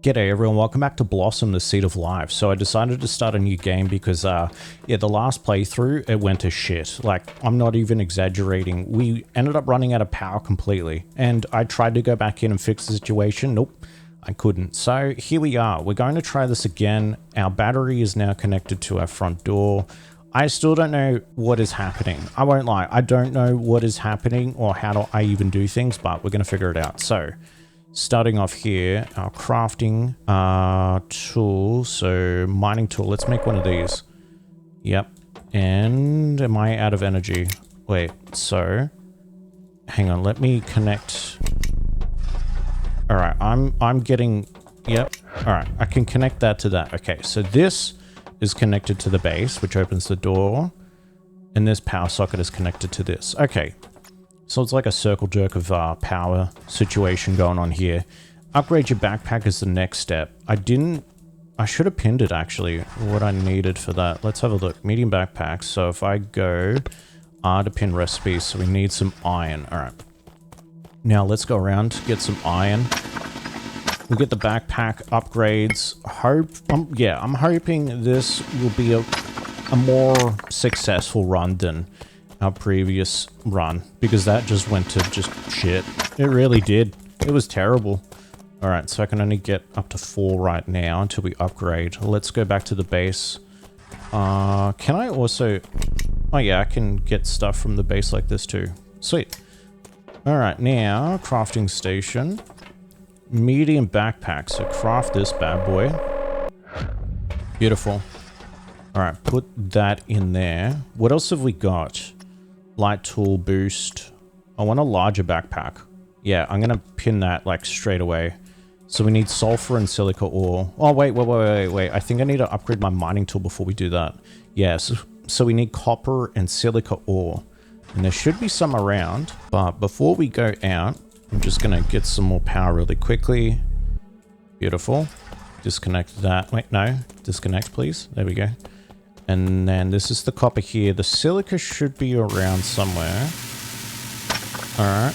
G'day everyone, welcome back to Blossom, the Seed of Life. So I decided to start a new game because, yeah, the last playthrough, it went to shit. Like, I'm not even exaggerating. We ended up running out of power completely. And I tried to go back in and fix the situation. Nope, I couldn't. So here we are. We're going to try this again. Our battery is now connected to our front door. I still don't know what is happening. I won't lie. I don't know what is happening or how do I even do things, but we're going to figure it out. So starting off here, our crafting tool, so mining tool, let's make one of these. Yep. And am I out of energy? Wait, so hang on, let me connect. All right, I'm getting, yep. All right, I can connect that to that. Okay, so this is connected to the base, which opens the door, and this power socket is connected to this. Okay. So it's like a circle jerk of power situation going on here. Upgrade your backpack is the next step. I should have pinned it actually, what I needed for that. Let's have a look. Medium backpack. So if I go R to pin recipes, so we need some iron. All right. Now let's go around to get some iron. We'll get the backpack upgrades. I'm hoping this will be a more successful run than our previous run, because that just went to just shit. It really did. It was terrible. All right, so I can only get up to 4 right now until we upgrade. Let's go back to the base. Can I also... Oh yeah, I can get stuff from the base like this too. Sweet. All right, now crafting station. Medium backpack, so craft this bad boy. Beautiful. All right, put that in there. What else have we got? Light tool boost. I want a larger backpack. Yeah, I'm gonna pin that like straight away. So we need sulfur and silica ore. Oh, wait. I think I need to upgrade my mining tool before we do that. Yes, so we need copper and silica ore. And there should be some around. But before we go out, I'm just gonna get some more power really quickly. Beautiful. Disconnect that. Wait, no. Disconnect, please. There we go. And then this is the copper here. The silica should be around somewhere. Alright.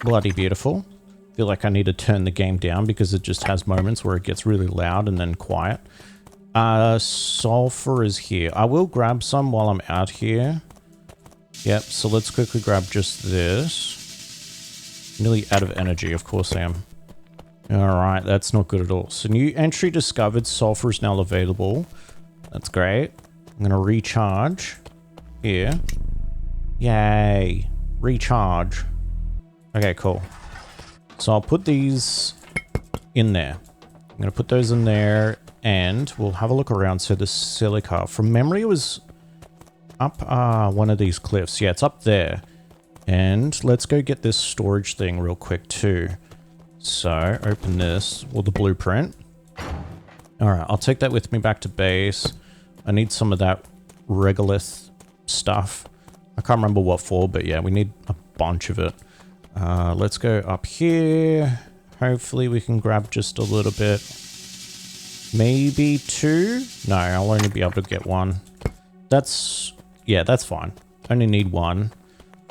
Bloody beautiful. Feel like I need to turn the game down because it just has moments where it gets really loud and then quiet. Sulfur is here. I will grab some while I'm out here. Yep, so let's quickly grab just this. Nearly out of energy, of course I am. Alright, that's not good at all. So new entry discovered. Sulfur is now available. That's great. I'm going to recharge here. Yay. Recharge. Okay, cool. So I'll put these in there. I'm going to put those in there and we'll have a look around. So the silica, from memory, it was up one of these cliffs. Yeah, it's up there. And let's go get this storage thing real quick too. So open this, well, the blueprint. All right, I'll take that with me back to base. I need some of that regolith stuff. I can't remember what for, but yeah, we need a bunch of it. Let's go up here. Hopefully we can grab just a little bit. Maybe 2? No, I'll only be able to get 1. Yeah, that's fine. Only need 1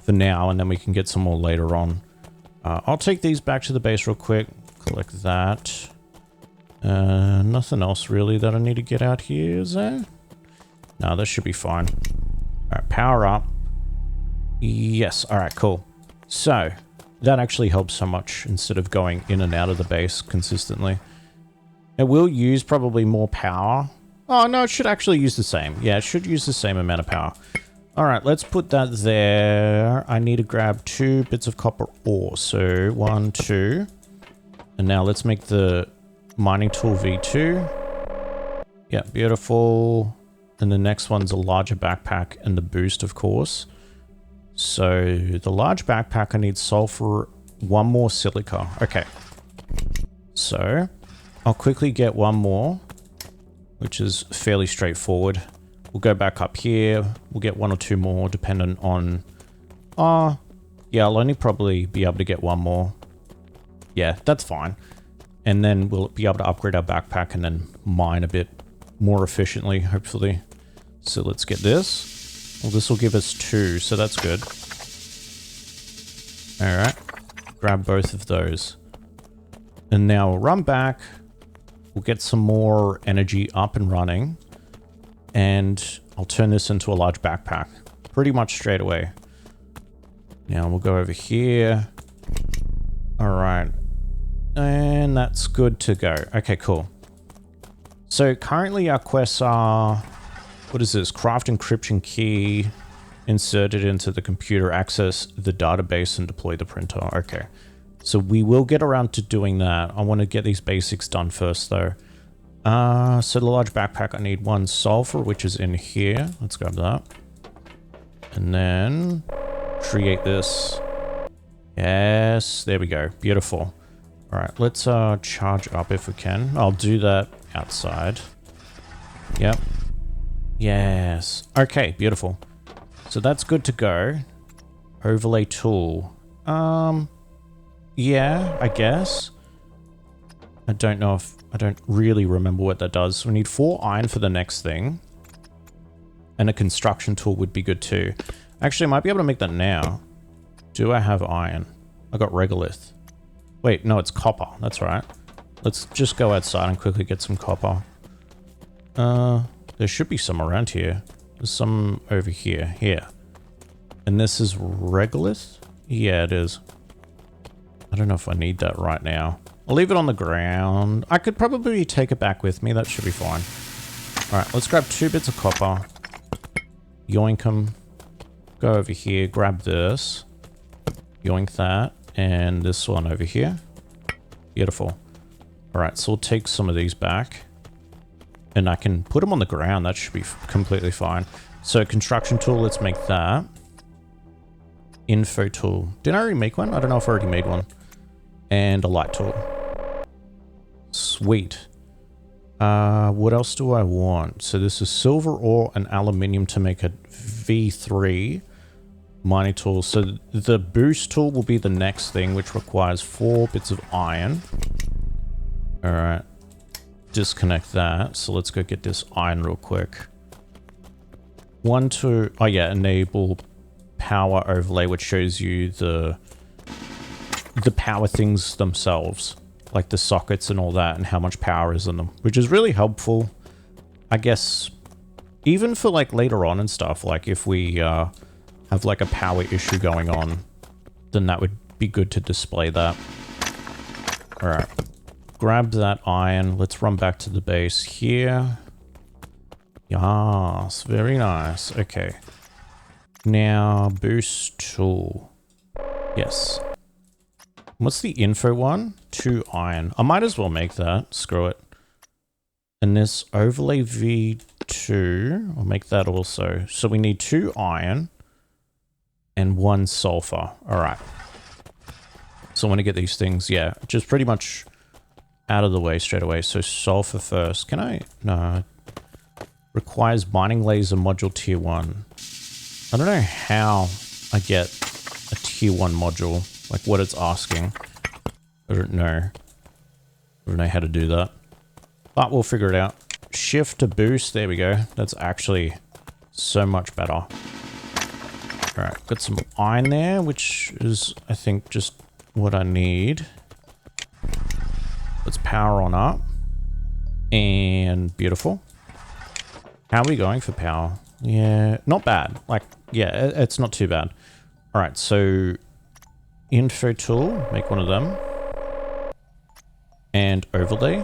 for now, and then we can get some more later on. I'll take these back to the base real quick. Collect that. Nothing else really that I need to get out here, is there? No, this should be fine. Alright, power up. Yes, alright, cool. So, that actually helps so much instead of going in and out of the base consistently. It will use probably more power. Oh, no, it should actually use the same. Yeah, it should use the same amount of power. Alright, let's put that there. I need to grab 2 bits of copper ore. So, 1, 2. And now let's make the mining tool V2. Yeah, beautiful. And the next one's a larger backpack and the boost, of course. So the large backpack, I need sulfur, 1 more silica. Okay. So I'll quickly get 1 more, which is fairly straightforward. We'll go back up here. We'll get 1 or 2 more dependent on... yeah, I'll only probably be able to get 1 more. Yeah, that's fine. And then we'll be able to upgrade our backpack and then mine a bit more efficiently, hopefully. So let's get this. Well, this will give us 2, so that's good. Alright. Grab both of those. And now we'll run back. We'll get some more energy up and running. And I'll turn this into a large backpack pretty much straight away. Now we'll go over here. All right. And that's good to go. Okay, cool. So currently our quests are, what is this? Craft encryption key, insert it into the computer, access the database and deploy the printer. Okay. So we will get around to doing that. I want to get these basics done first though. So the large backpack, I need 1 sulfur, which is in here. Let's grab that. And then create this. Yes, there we go. Beautiful. All right, let's charge up if we can. I'll do that outside. Yep. Yes. Okay, beautiful. So that's good to go. Overlay tool. Yeah, I guess. I don't know if... I don't really remember what that does. We need 4 iron for the next thing. And a construction tool would be good too. Actually, I might be able to make that now. Do I have iron? I got regolith. Wait, no, it's copper. That's right. Let's just go outside and quickly get some copper. There should be some around here. There's some over here. Here. And this is regolith? Yeah, it is. I don't know if I need that right now. I'll leave it on the ground. I could probably take it back with me. That should be fine. All right, let's grab 2 bits of copper. Yoink them. Go over here, grab this. Yoink that. And this one over here. Beautiful. All right, so we'll take some of these back. And I can put them on the ground. That should be completely fine. So construction tool, let's make that. Info tool. Didn't I already make one? I don't know if I already made one. And a light tool. Sweet. What else do I want? So this is silver ore and aluminium to make a V3 mining tool. So the boost tool will be the next thing, which requires 4 bits of iron. All right. Disconnect that. So let's go get this iron real quick. 1 to... Oh yeah, enable power overlay, which shows you the power things themselves, like the sockets and all that, and how much power is in them, which is really helpful, I guess, even for like later on and stuff. Like if we have like a power issue going on, then that would be good to display that. All right, grab that iron. Let's run back to the base here. Yes, very nice. Okay. Now, boost tool. Yes. What's the info one? 2 iron. I might as well make that. Screw it. And this overlay V2, I'll make that also. So we need 2 iron and 1 sulfur. All right. So I want to get these things, yeah, just pretty much out of the way straight away. So sulfur first. Can I? No. Requires mining laser module tier 1. I don't know how I get a tier 1 module, like what it's asking. I don't know. I don't know how to do that. But we'll figure it out. Shift to boost. There we go. That's actually so much better. Alright, got some iron there, which is, I think, just what I need. Let's power on up. And beautiful. How are we going for power? Yeah, not bad. Like, yeah, it's not too bad. All right, so info tool, make one of them. And overlay.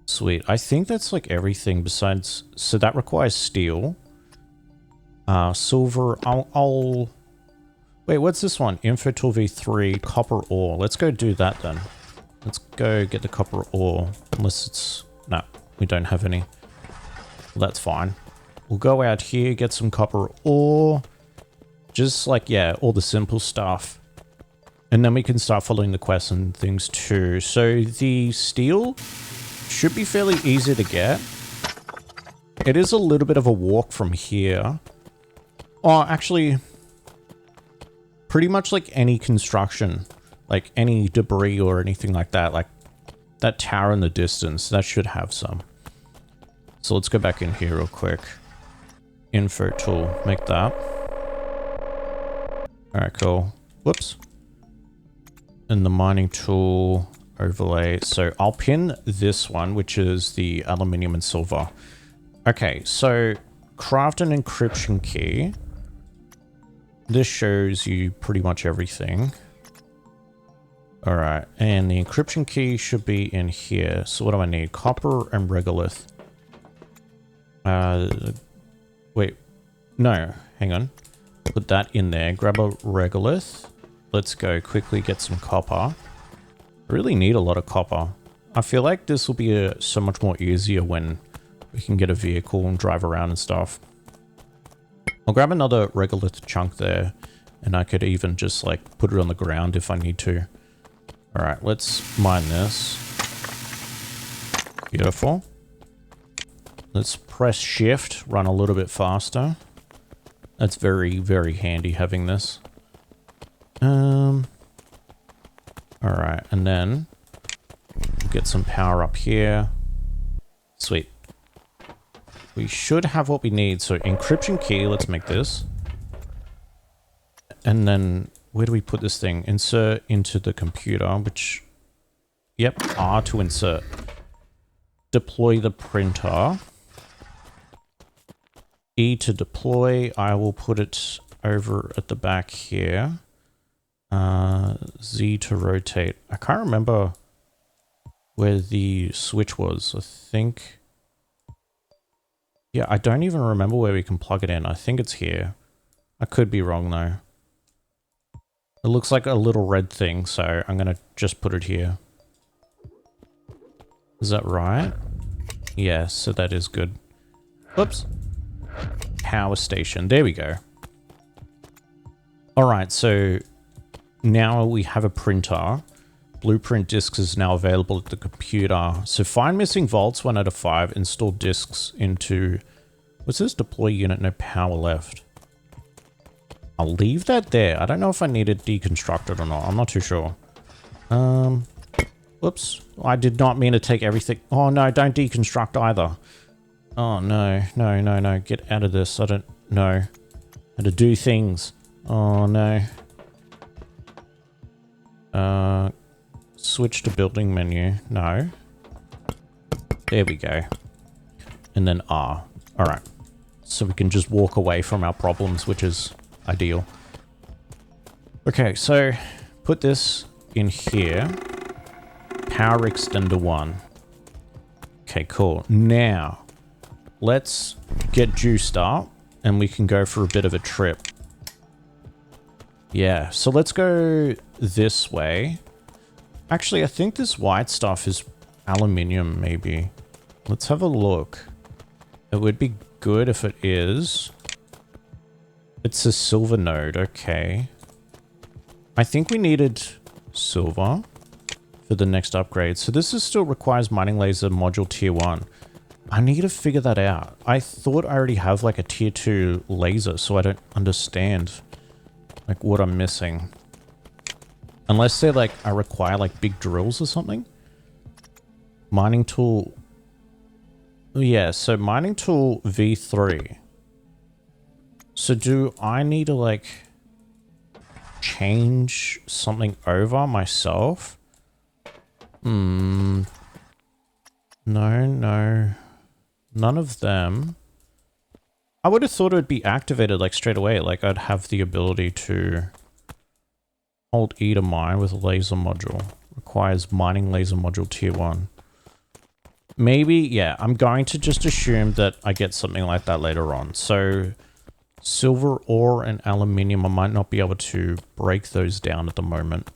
Sweet. I think that's like everything besides... So that requires steel. Silver, I'll... Wait, what's this one? Info tool V3, copper ore. Let's go do that then. Let's go get the copper ore. Unless it's... No, we don't have any. Well, that's fine. We'll go out here, get some copper ore. Just like, yeah, all the simple stuff. And then we can start following the quests and things too. So the steel should be fairly easy to get. It is a little bit of a walk from here. Oh, actually, pretty much like any construction, like any debris or anything like that that tower in the distance, that should have some. So let's go back in here real quick. Info tool, make that. All right, cool. Whoops. And the mining tool overlay. So I'll pin this one, which is the aluminium and silver. Okay, so craft an encryption key. This shows you pretty much everything. All right, and the encryption key should be in here. So what do I need? Copper and regolith. Wait, no, hang on. Put that in there. Grab a regolith. Let's go quickly get some copper. I really need a lot of copper. I feel like this will be so much more easier when we can get a vehicle and drive around and stuff. I'll grab another regolith chunk there, and I could even just like put it on the ground if I need to. All right, let's mine this. Beautiful. Let's press shift, run a little bit faster. That's very, very handy having this. All right, and then we'll get some power up here. Sweet. We should have what we need. So encryption key, let's make this. And then where do we put this thing? Insert into the computer, which, yep, R to insert. Deploy the printer. E to deploy. I will put it over at the back here. Z to rotate. I can't remember where the switch was. I think... yeah, I don't even remember where we can plug it in. I think it's here. I could be wrong though. It looks like a little red thing, so I'm gonna just put it here. Is that right? Yeah, so that is good. Oops. Power station. There we go. Alright, so now we have a printer. Blueprint disks is now available at the computer. So find missing vaults 1 out of 5. Install disks into... what's this? Deploy unit, no power left. I'll leave that there. I don't know if I need to deconstruct it or not. I'm not too sure. Whoops. I did not mean to take everything. Oh no, don't deconstruct either. Oh no, no, no, no. Get out of this. I don't know how to do things. Oh no. Switch to building menu. No. There we go. And then R. Alright. So we can just walk away from our problems, which is ideal. Okay, so put this in here. Power extender 1. Okay, cool. Now, let's get juiced up and we can go for a bit of a trip. Yeah, so let's go this way. Actually, I think this white stuff is aluminium, maybe. Let's have a look. It would be good if it is. It's a silver node, okay. I think we needed silver for the next upgrade. So this is still requires mining laser module tier 1. I need to figure that out. I thought I already have like a tier 2 laser, so I don't understand like what I'm missing. Unless they're like, I require like big drills or something. Mining tool. Yeah, so mining tool V3. So do I need to like change something over myself? No, no. None of them. I would have thought it would be activated like straight away. Like I'd have the ability to hold E to mine with a laser module. Requires mining laser module tier 1. Maybe, yeah, I'm going to just assume that I get something like that later on. So silver ore and aluminium, I might not be able to break those down at the moment.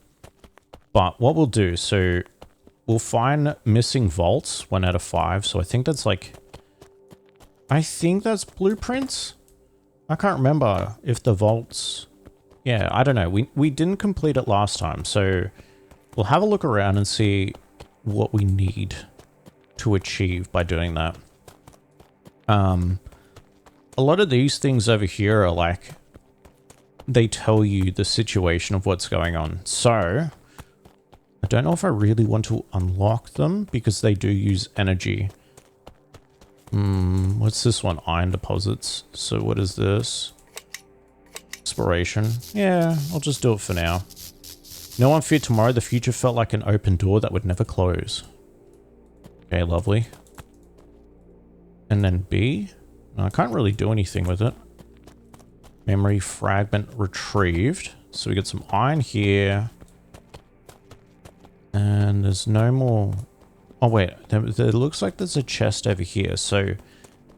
But what we'll do, so we'll find missing vaults 1 out of 5. So I think that's like, I think that's blueprints. I can't remember if the vaults, yeah, I don't know. We didn't complete it last time. So we'll have a look around and see what we need to achieve by doing that. A lot of these things over here are like, they tell you the situation of what's going on. So I don't know if I really want to unlock them because they do use energy. What's this one? Iron deposits. So what is this? Exploration. Yeah, I'll just do it for now. No one feared tomorrow. The future felt like an open door that would never close. Okay, lovely. And then B. No, I can't really do anything with it. Memory fragment retrieved. So we get some iron here. And there's no more... Oh, wait. There looks like there's a chest over here. So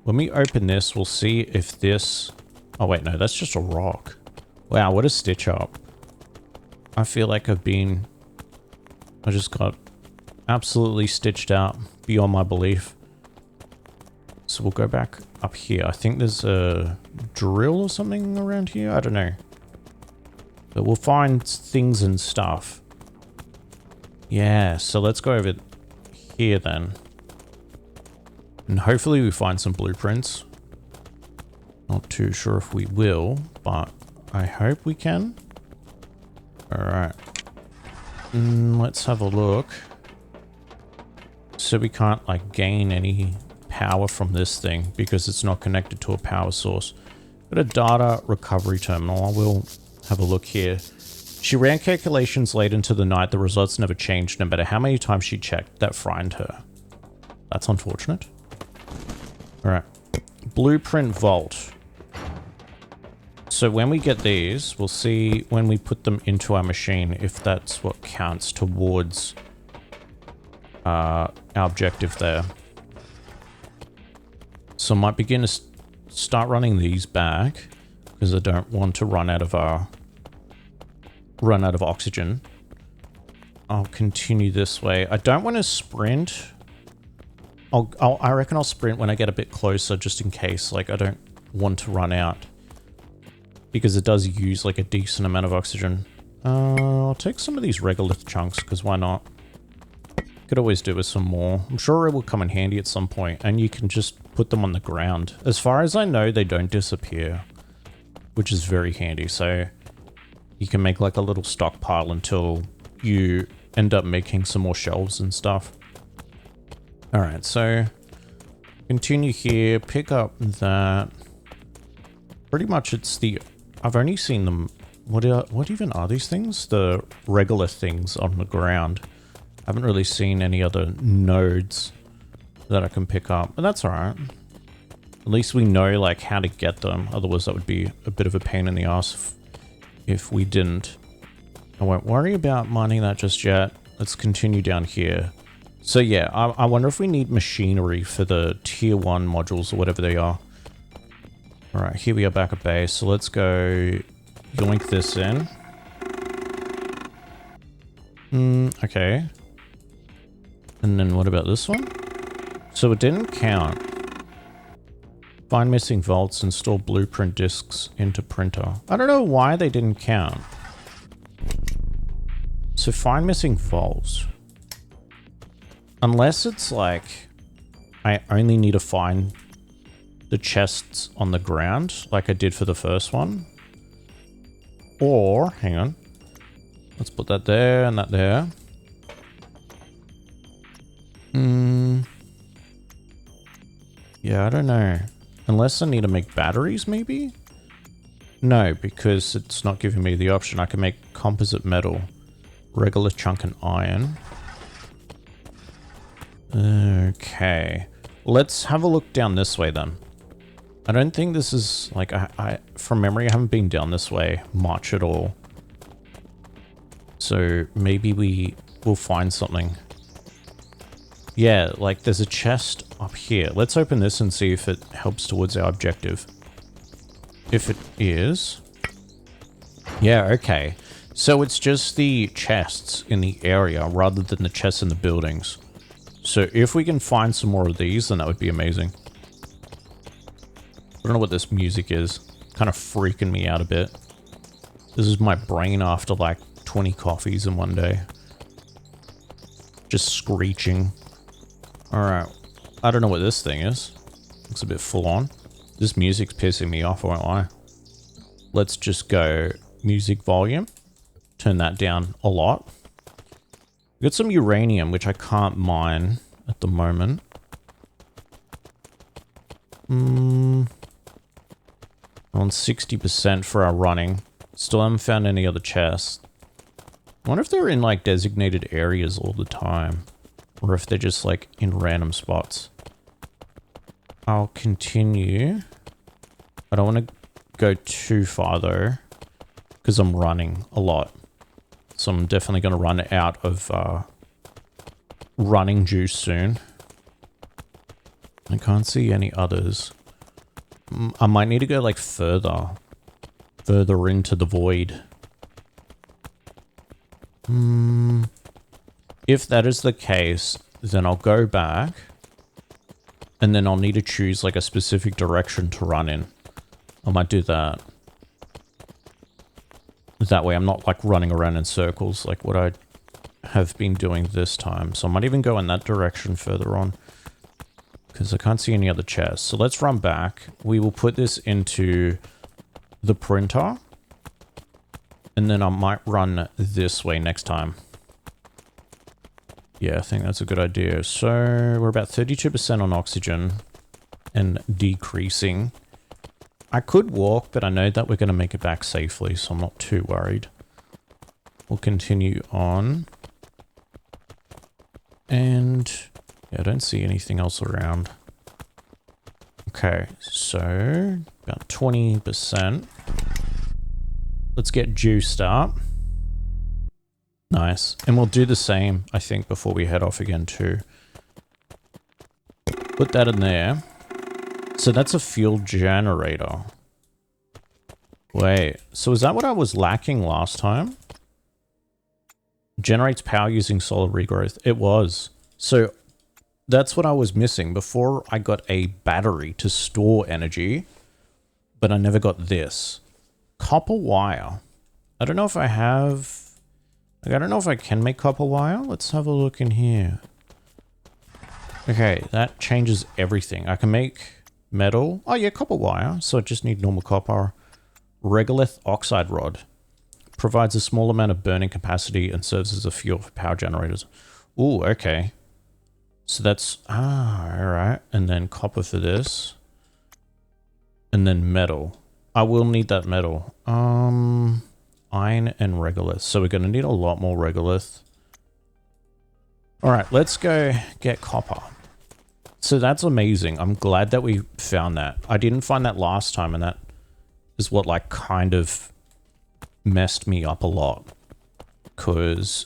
when we open this, we'll see if this... Oh, wait. No, that's just a rock. Wow, what a stitch up. I feel like I just got absolutely stitched out beyond my belief. So we'll go back up here. I think there's a drill or something around here. I don't know. But we'll find things and stuff. Yeah, so let's go over here then. And hopefully we find some blueprints. Not too sure if we will, but I hope we can. Alright. Let's have a look. So we can't like gain any power from this thing because it's not connected to a power source. Got a data recovery terminal. I will have a look here. She ran calculations late into the night. The results never changed no matter how many times she checked. That frightened her. That's unfortunate. Alright. Blueprint vault. So when we get these, we'll see when we put them into our machine if that's what counts towards our objective there. So I might begin to start running these back because I don't want to run out of oxygen. I'll continue this way. I don't want to sprint. I reckon I'll sprint when I get a bit closer just in case. Like I don't want to run out. Because it does use like a decent amount of oxygen. I'll take some of these regolith chunks because why not? Could always do with some more. I'm sure it will come in handy at some point and you can just put them on the ground. As far as I know, they don't disappear, which is very handy. So you can make like a little stockpile until you end up making some more shelves and stuff. All right, so continue here, pick up that. Pretty much it's the... I've only seen them... What even are these things? The regular things on the ground. I haven't really seen any other nodes that I can pick up. But that's alright. At least we know like how to get them. Otherwise that would be a bit of a pain in the ass if we didn't. I won't worry about mining that just yet. Let's continue down here. So yeah, I wonder if we need machinery for the tier 1 modules or whatever they are. Alright, here we are back at base, so let's go yoink this in. Okay. And then what about this one? So it didn't count. Find missing vaults and store blueprint disks into printer. I don't know why they didn't count. So find missing vaults. Unless it's like, I only need to find the chests on the ground like I did for the first one. Or, hang on. Let's put that there and that there. Yeah, I don't know. Unless I need to make batteries, maybe? No, because it's not giving me the option. I can make composite metal, regular chunk and iron. Okay. Let's have a look down this way then. I don't think this is, like, from memory, I haven't been down this way much at all. So maybe we will find something. Yeah, like there's a chest up here. Let's open this and see if it helps towards our objective. If it is. Yeah, okay. So it's just the chests in the area rather than the chests in the buildings. So if we can find some more of these, then that would be amazing. I don't know what this music is. Kind of freaking me out a bit. This is my brain after like 20 coffees in one day. Just screeching. Alright. I don't know what this thing is. Looks a bit full on. This music's pissing me off, I won't lie. Let's just go music volume. Turn that down a lot. Got some uranium, which I can't mine at the moment. On 60% for our running. Still haven't found any other chests. I wonder if they're in like designated areas all the time, or if they're just like in random spots. I'll continue. I don't want to go too far though, because I'm running a lot. So I'm definitely going to run out of running juice soon. I can't see any others. I might need to go like further into the void. If that is the case, then I'll go back and then I'll need to choose like a specific direction to run in. I might do that. That way I'm not like running around in circles like what I have been doing this time. So I might even go in that direction further on, because I can't see any other chests. So let's run back. We will put this into the printer. And then I might run this way next time. Yeah, I think that's a good idea. So we're about 32% on oxygen and decreasing. I could walk, but I know that we're going to make it back safely, so I'm not too worried. We'll continue on. And yeah, I don't see anything else around. Okay, so about 20%. Let's get juiced up. Nice. And we'll do the same, I think, before we head off again too. Put that in there. So that's a fuel generator. Wait, so is that what I was lacking last time? Generates power using solar regrowth. It was. So that's what I was missing. Before I got a battery to store energy, but I never got this. Copper wire. I don't know if I have... Like, I don't know if I can make copper wire. Let's have a look in here. Okay, that changes everything. I can make metal. Oh yeah, copper wire. So I just need normal copper. Regolith oxide rod. Provides a small amount of burning capacity and serves as a fuel for power generators. Ooh, okay. So that's... alright. And then copper for this. And then metal. I will need that metal. Iron and regolith. So we're going to need a lot more regolith. Alright, let's go get copper. So that's amazing. I'm glad that we found that. I didn't find that last time, and that is what like kind of messed me up a lot. Because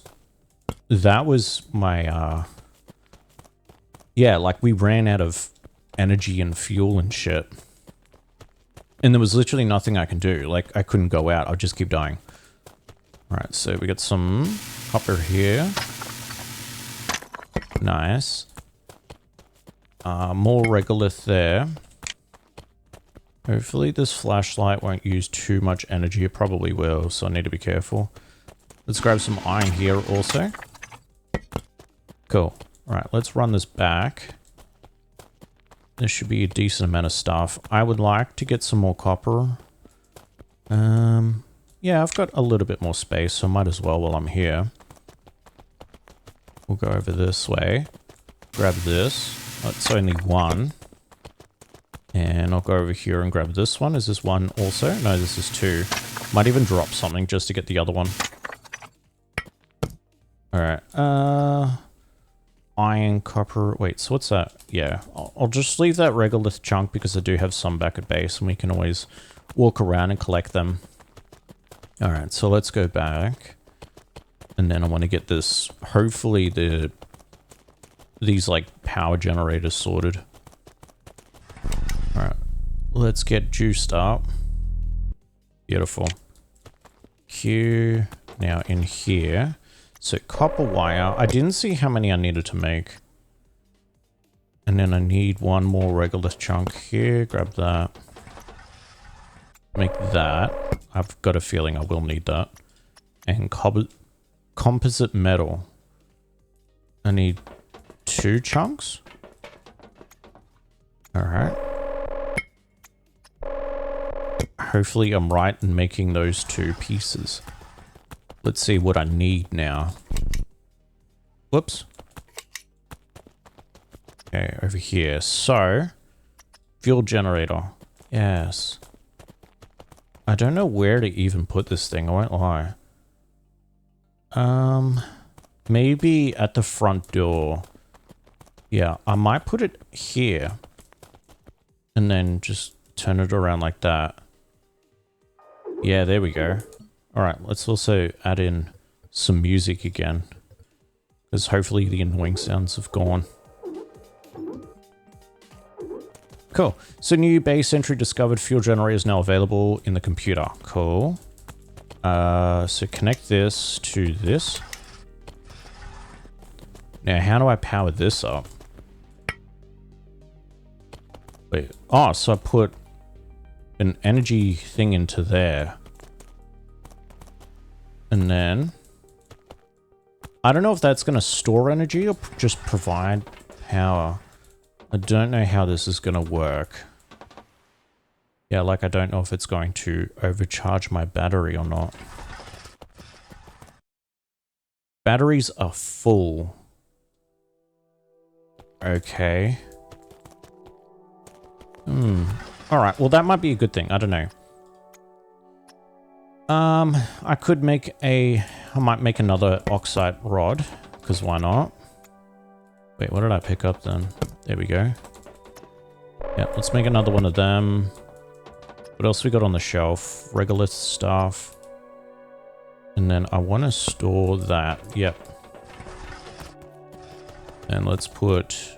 that was my... yeah, like we ran out of energy and fuel and shit. And there was literally nothing I can do. Like, I couldn't go out. I'll just keep dying. Alright, so we got some copper here. Nice. More regolith there. Hopefully this flashlight won't use too much energy. It probably will, so I need to be careful. Let's grab some iron here also. Cool. Alright, let's run this back. There should be a decent amount of stuff. I would like to get some more copper. Yeah, I've got a little bit more space, so I might as well while I'm here. We'll go over this way. Grab this. Oh, it's only one. And I'll go over here and grab this one. Is this one also? No, this is two. Might even drop something just to get the other one. Alright. Iron, copper. Wait, so what's that? Yeah, I'll just leave that regolith chunk because I do have some back at base and we can always walk around and collect them. Alright, so let's go back. And then I want to get this, hopefully these like power generators sorted. Alright, let's get juiced up. Beautiful. Q, now in here. So copper wire, I didn't see how many I needed to make. And then I need one more regolith chunk here, grab that. Make that. I've got a feeling I will need that. And composite metal. I need 2 chunks. Alright. Hopefully I'm right in making those 2 pieces. Let's see what I need now. Whoops. Okay, over here. So, fuel generator. Yes. I don't know where to even put this thing, I won't lie. Maybe at the front door. Yeah, I might put it here. And then just turn it around like that. Yeah, there we go. Alright, let's also add in some music again. Because hopefully the annoying sounds have gone. Cool. So new base entry discovered. Fuel generator is now available in the computer. Cool. So connect this to this. Now, how do I power this up? Wait. Oh, so I put an energy thing into there. And then I don't know if that's going to store energy or just provide power. I don't know how this is going to work. Yeah, like I don't know if it's going to overcharge my battery or not. Batteries are full. Okay. Alright, well that might be a good thing. I don't know. I could make I might make another oxide rod, because why not? Wait, what did I pick up then? There we go. Yeah, let's make another one of them. What else we got on the shelf? Regolith stuff. And then I want to store that. Yep. And let's put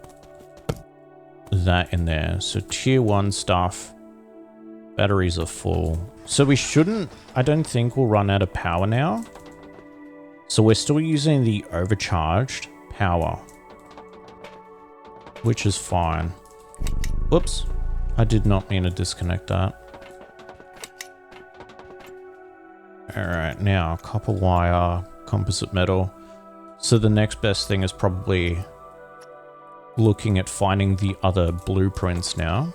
that in there. So tier 1 stuff. Batteries are full. So we shouldn't, I don't think we'll run out of power now. So we're still using the overcharged power, which is fine. Whoops. I did not mean to disconnect that. Alright, now copper wire, composite metal. So the next best thing is probably looking at finding the other blueprints now,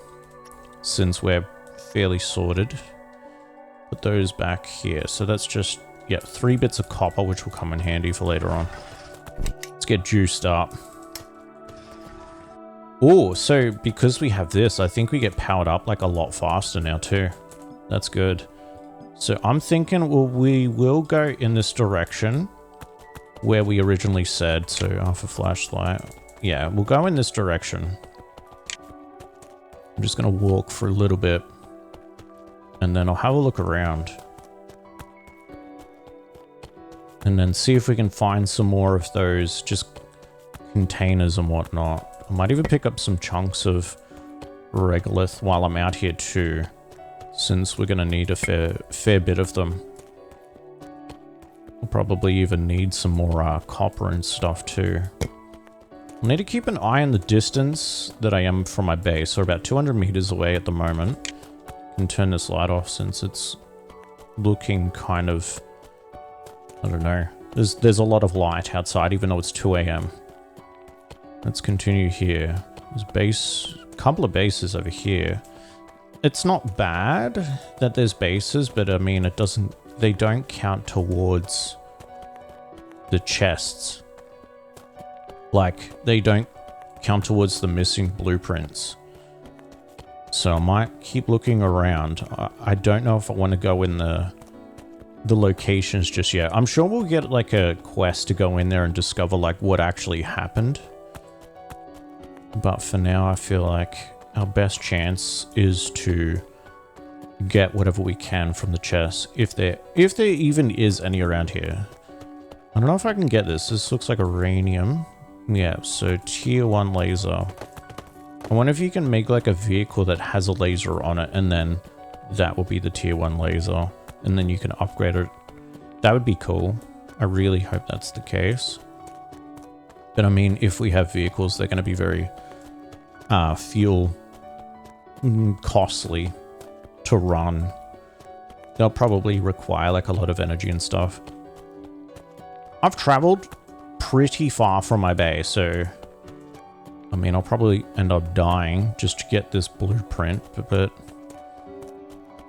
since we're fairly sorted. Put those back here. So that's just, yeah, 3 bits of copper, which will come in handy for later on. Let's get juiced up. Oh, so because we have this, I think we get powered up like a lot faster now too. That's good. So I'm thinking, well, we will go in this direction where we originally said. So alpha flashlight. Yeah, we'll go in this direction. I'm just going to walk for a little bit. And then I'll have a look around. And then see if we can find some more of those just containers and whatnot. I might even pick up some chunks of regolith while I'm out here too, since we're going to need a fair bit of them. We'll probably even need some more copper and stuff too. I'll need to keep an eye on the distance that I am from my base. So about 200 meters away at the moment. I can turn this light off since it's looking kind of, I don't know. There's a lot of light outside, even though it's 2 a.m. Let's continue here. There's a couple of bases over here. It's not bad that there's bases, but I mean, they don't count towards the chests. Like, they don't count towards the missing blueprints. So I might keep looking around. I don't know if I want to go in the locations just yet. I'm sure we'll get like a quest to go in there and discover like what actually happened. But for now, I feel like our best chance is to get whatever we can from the chest. If there even is any around here. I don't know if I can get this. This looks like uranium. Yeah, so tier 1 laser. I wonder if you can make like a vehicle that has a laser on it, and then that will be the tier 1 laser. And then you can upgrade it. That would be cool. I really hope that's the case. But I mean, if we have vehicles, they're going to be very fuel costly to run. They'll probably require like a lot of energy and stuff. I've traveled pretty far from my base, so I mean, I'll probably end up dying just to get this blueprint, but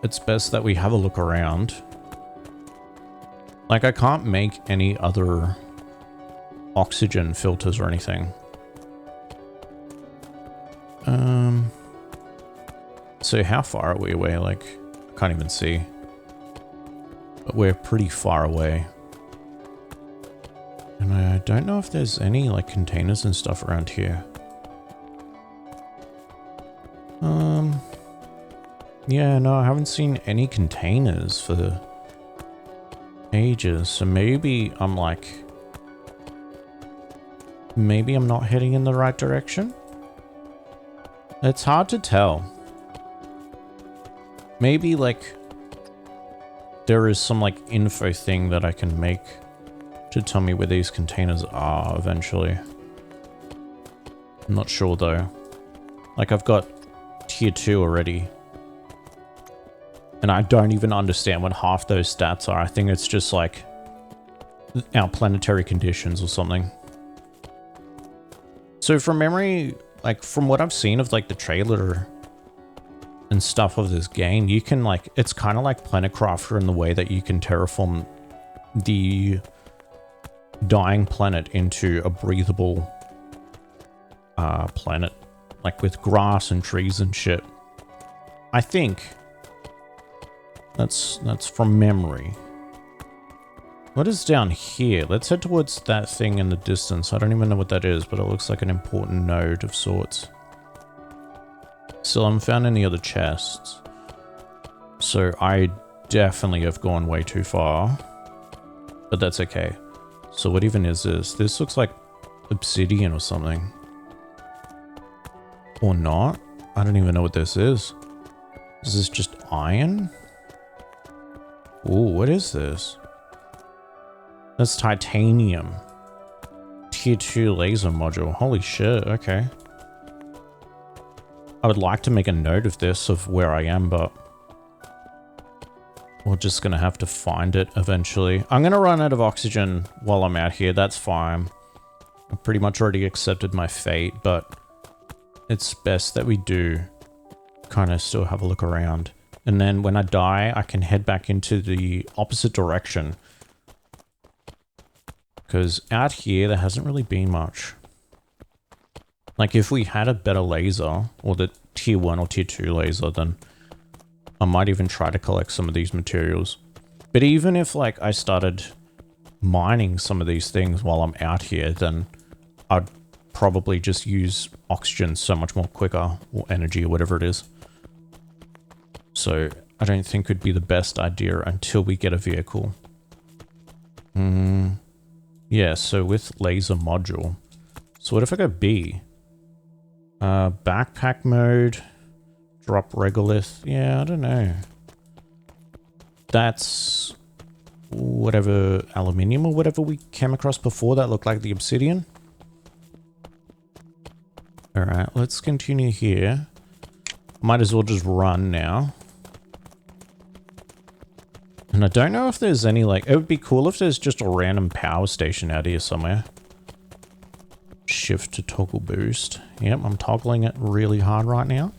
it's best that we have a look around. Like, I can't make any other oxygen filters or anything. So how far are we away? Like, I can't even see. But we're pretty far away. And I don't know if there's any like containers and stuff around here. Yeah, no, I haven't seen any containers for ages. So maybe I'm like, maybe I'm not heading in the right direction. It's hard to tell. Maybe like there is some like info thing that I can make to tell me where these containers are eventually. I'm not sure though. Like I've got tier 2 already. And I don't even understand what half those stats are. I think it's just like our planetary conditions or something. So from memory, like from what I've seen of like the trailer and stuff of this game, you can like, it's kind of like Planetcrafter in the way that you can terraform the dying planet into a breathable planet, like with grass and trees and shit. I think that's from memory. What is down here? Let's head towards that thing in the distance. I don't even know what that is, but it looks like an important node of sorts. Still haven't found any other chests. So I definitely have gone way too far. But that's okay. So what even is this? This looks like obsidian or something. Or not? I don't even know what this is. Is this just iron? Ooh, what is this? That's titanium. Tier 2 laser module. Holy shit, okay. I would like to make a note of this, of where I am, but we're just gonna have to find it eventually. I'm gonna run out of oxygen while I'm out here, that's fine. I pretty much already accepted my fate, but it's best that we do kind of still have a look around. And then when I die, I can head back into the opposite direction. Because out here, there hasn't really been much. Like, if we had a better laser, or the tier 1 or tier 2 laser, then I might even try to collect some of these materials. But even if, like, I started mining some of these things while I'm out here, then I'd probably just use oxygen so much more quicker, or energy, or whatever it is. So, I don't think it would be the best idea until we get a vehicle. Yeah, so with laser module. So what if I go B? Backpack mode. Drop regolith. Yeah, I don't know. That's whatever aluminium or whatever we came across before that looked like the obsidian. Alright, let's continue here. Might as well just run now. And I don't know if there's any, like, it would be cool if there's just a random power station out here somewhere. Shift to toggle boost. Yep, I'm toggling it really hard right now.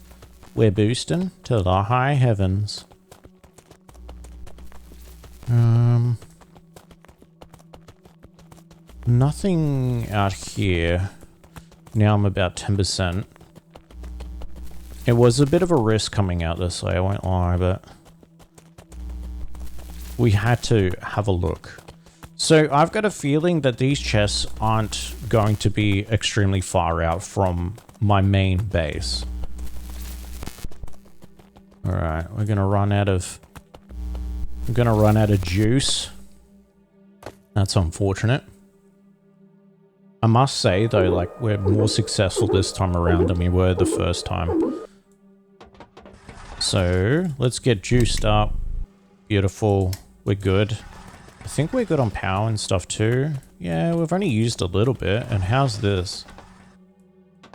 We're boosting to the high heavens. Nothing out here. Now I'm about 10%. It was a bit of a risk coming out this way, I won't lie, but we had to have a look. So I've got a feeling that these chests aren't going to be extremely far out from my main base. Alright, we're gonna run out of... I'm gonna run out of juice. That's unfortunate. I must say though, like, we're more successful this time around than we were the first time. So, let's get juiced up. Beautiful. We're good. I think we're good on power and stuff too. Yeah, we've only used a little bit. And how's this?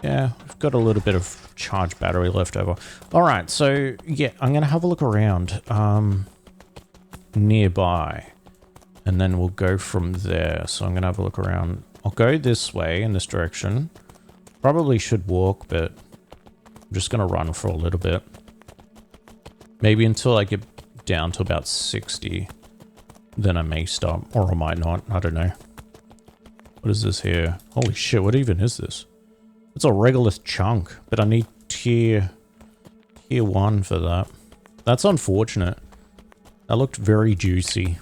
Yeah, we've got a little bit of charged battery left over. Alright, so yeah, I'm going to have a look around nearby. And then we'll go from there. So I'm going to have a look around. I'll go this way, in this direction. Probably should walk, but I'm just going to run for a little bit. Maybe until I get down to about 60. Then I may stop, or I might not. I don't know. What is this here? Holy shit, what even is this? It's a regolith chunk, but I need tier 1 for that. That's unfortunate. That looked very juicy.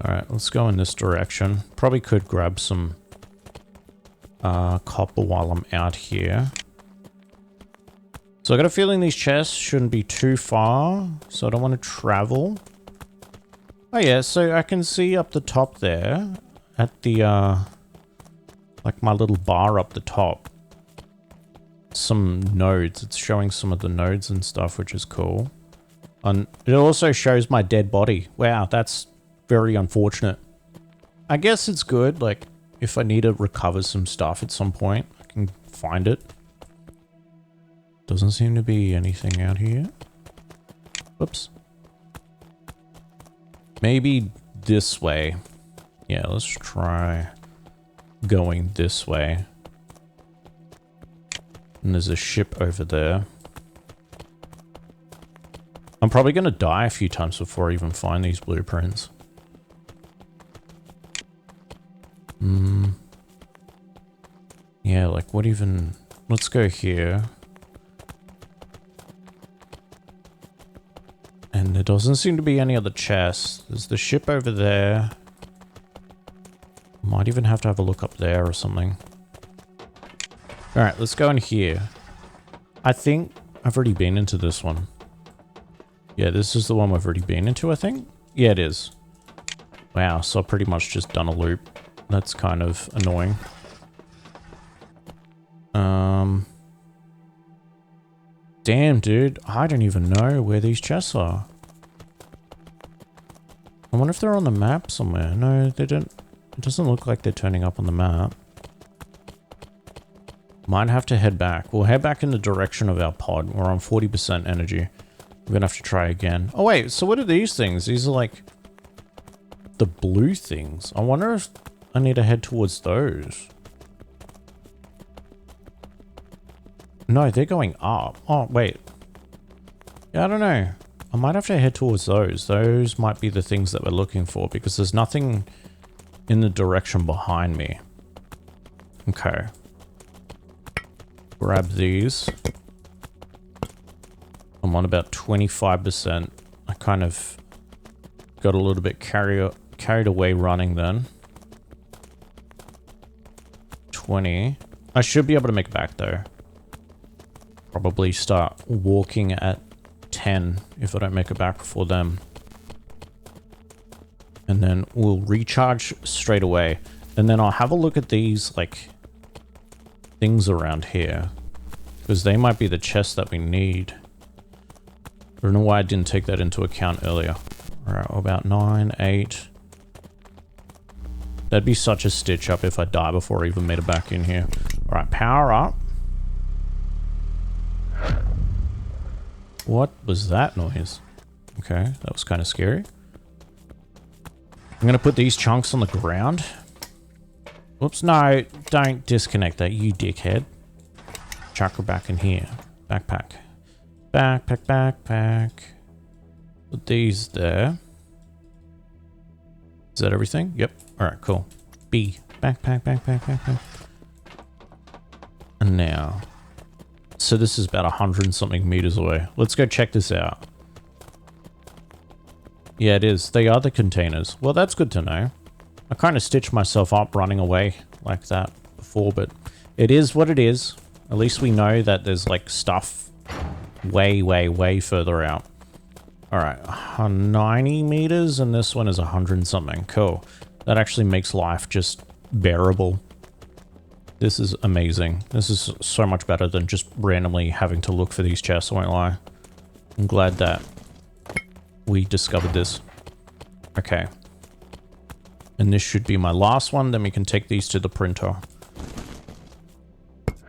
Alright, let's go in this direction. Probably could grab some copper while I'm out here. So I got a feeling these chests shouldn't be too far, so I don't want to travel. Oh yeah, so I can see up the top there, at the, like my little bar up the top, some nodes. It's showing some of the nodes and stuff, which is cool. And it also shows my dead body. Wow, that's very unfortunate. I guess it's good, like, if I need to recover some stuff at some point, I can find it. Doesn't seem to be anything out here. Whoops. Maybe this way. Yeah, let's try going this way. And there's a ship over there. I'm probably going to die a few times before I even find these blueprints. Yeah, like what even... Let's go here. And there doesn't seem to be any other chests. There's the ship over there. Might even have to have a look up there or something. Alright, let's go in here. I think I've already been into this one. Yeah, this is the one we've already been into, I think. Yeah, it is. Wow, so I've pretty much just done a loop. That's kind of annoying. Damn, dude. I don't even know where these chests are. I wonder if they're on the map somewhere. No, they don't. It doesn't look like they're turning up on the map. Might have to head back. We'll head back in the direction of our pod. We're on 40% energy. We're gonna have to try again. Oh wait, so what are these things? These are like the blue things. I wonder if I need to head towards those. No, they're going up. Oh, wait. Yeah, I don't know. I might have to head towards those. Those might be the things that we're looking for because there's nothing in the direction behind me. Okay. Grab these. I'm on about 25%. I kind of got a little bit carried away running then. 20. I should be able to make it back though. Probably start walking at 10 if I don't make it back before them. And then we'll recharge straight away. And then I'll have a look at these, like, things around here. Because they might be the chests that we need. I don't know why I didn't take that into account earlier. Alright, about 9, 8. That'd be such a stitch up if I die before I even made it back in here. Alright, power up. What was that noise? Okay, that was kind of scary. I'm going to put these chunks on the ground. Whoops, no, don't disconnect that, you dickhead. Chuck her back in here. Backpack. Backpack, backpack. Put these there. Is that everything? Yep. Alright, cool. B. Backpack, backpack, backpack. And now... So this is about 100 and something meters away. Let's go check this out. Yeah, it is. They are the containers. Well, that's good to know. I kind of stitched myself up running away like that before, but it is what it is. At least we know that there's like stuff way, way, way further out. Alright, 90 meters and this one is 100 and something. Cool. That actually makes life just bearable. This is amazing. This is so much better than just randomly having to look for these chests, I won't lie. I'm glad that we discovered this. Okay. And this should be my last one, then we can take these to the printer.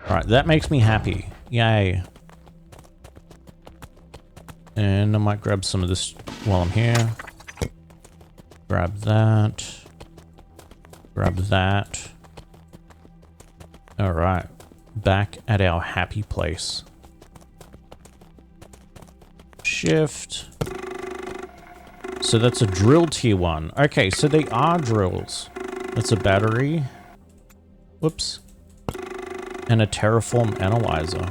Alright, that makes me happy. Yay. And I might grab some of this while I'm here. Grab that. Grab that. Alright, back at our happy place. Shift. So that's a drill tier 1. Okay, so they are drills. That's a battery. Whoops. And a Terraform analyzer.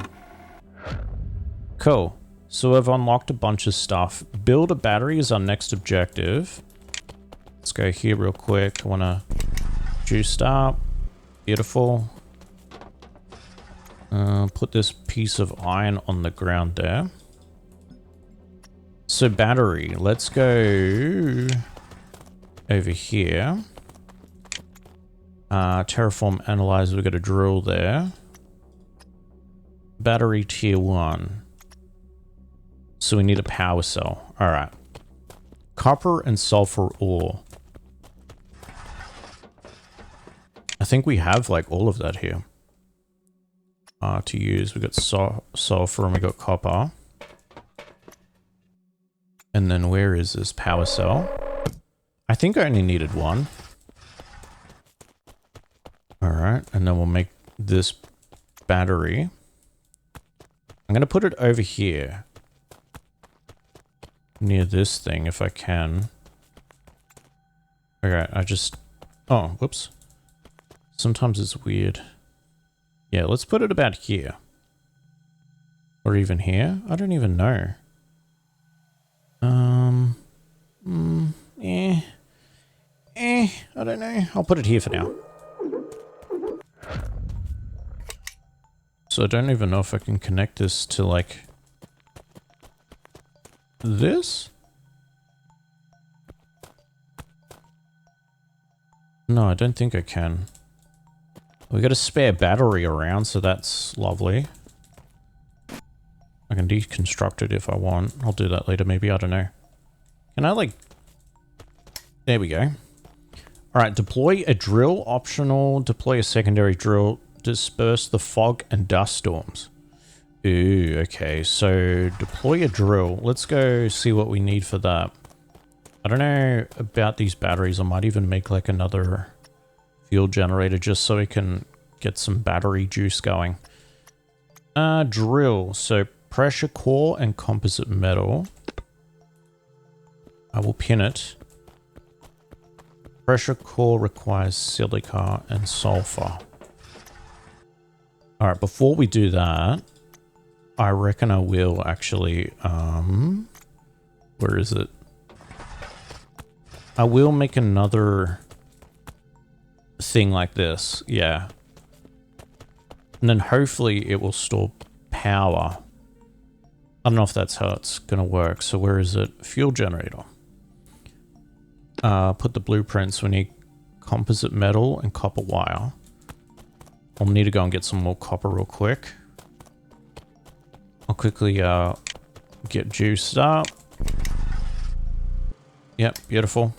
Cool. So I've unlocked a bunch of stuff. Build a battery is our next objective. Let's go here real quick. I want to juice up. Beautiful. Put this piece of iron on the ground there. So battery, let's go over here. Terraform analyzer, we've got a drill there. Battery tier 1. So we need a power cell. All right. Copper and sulfur ore. I think we have like all of that here to use. We got sulfur and we got copper. And then where is this power cell? I think I only needed one. All right, and then we'll make this battery. I'm going to put it over here. Near this thing, if I can. Okay, oh, whoops. Sometimes it's weird. Yeah, let's put it about here. Or even here? I don't even know. I don't know. I'll put it here for now. So I don't even know if I can connect this to like this? No, I don't think I can. We got a spare battery around, so that's lovely. I can deconstruct it if I want. I'll do that later, maybe. I don't know. Can I, like... There we go. Alright, deploy a drill. Optional. Deploy a secondary drill. Disperse the fog and dust storms. Ooh, okay. So, deploy a drill. Let's go see what we need for that. I don't know about these batteries. I might even make, like, another fuel generator just so we can get some battery juice going. Drill. So, pressure core and composite metal. I will pin it. Pressure core requires silica and sulfur. Alright, before we do that, I reckon I will actually, where is it? I will make another thing like this, yeah. And then hopefully it will store power. I don't know if that's how it's gonna work. So where is it? Fuel generator. Put the blueprints. We need composite metal and copper wire. I'll need to go and get some more copper real quick. I'll quickly get juiced up. Yep, beautiful.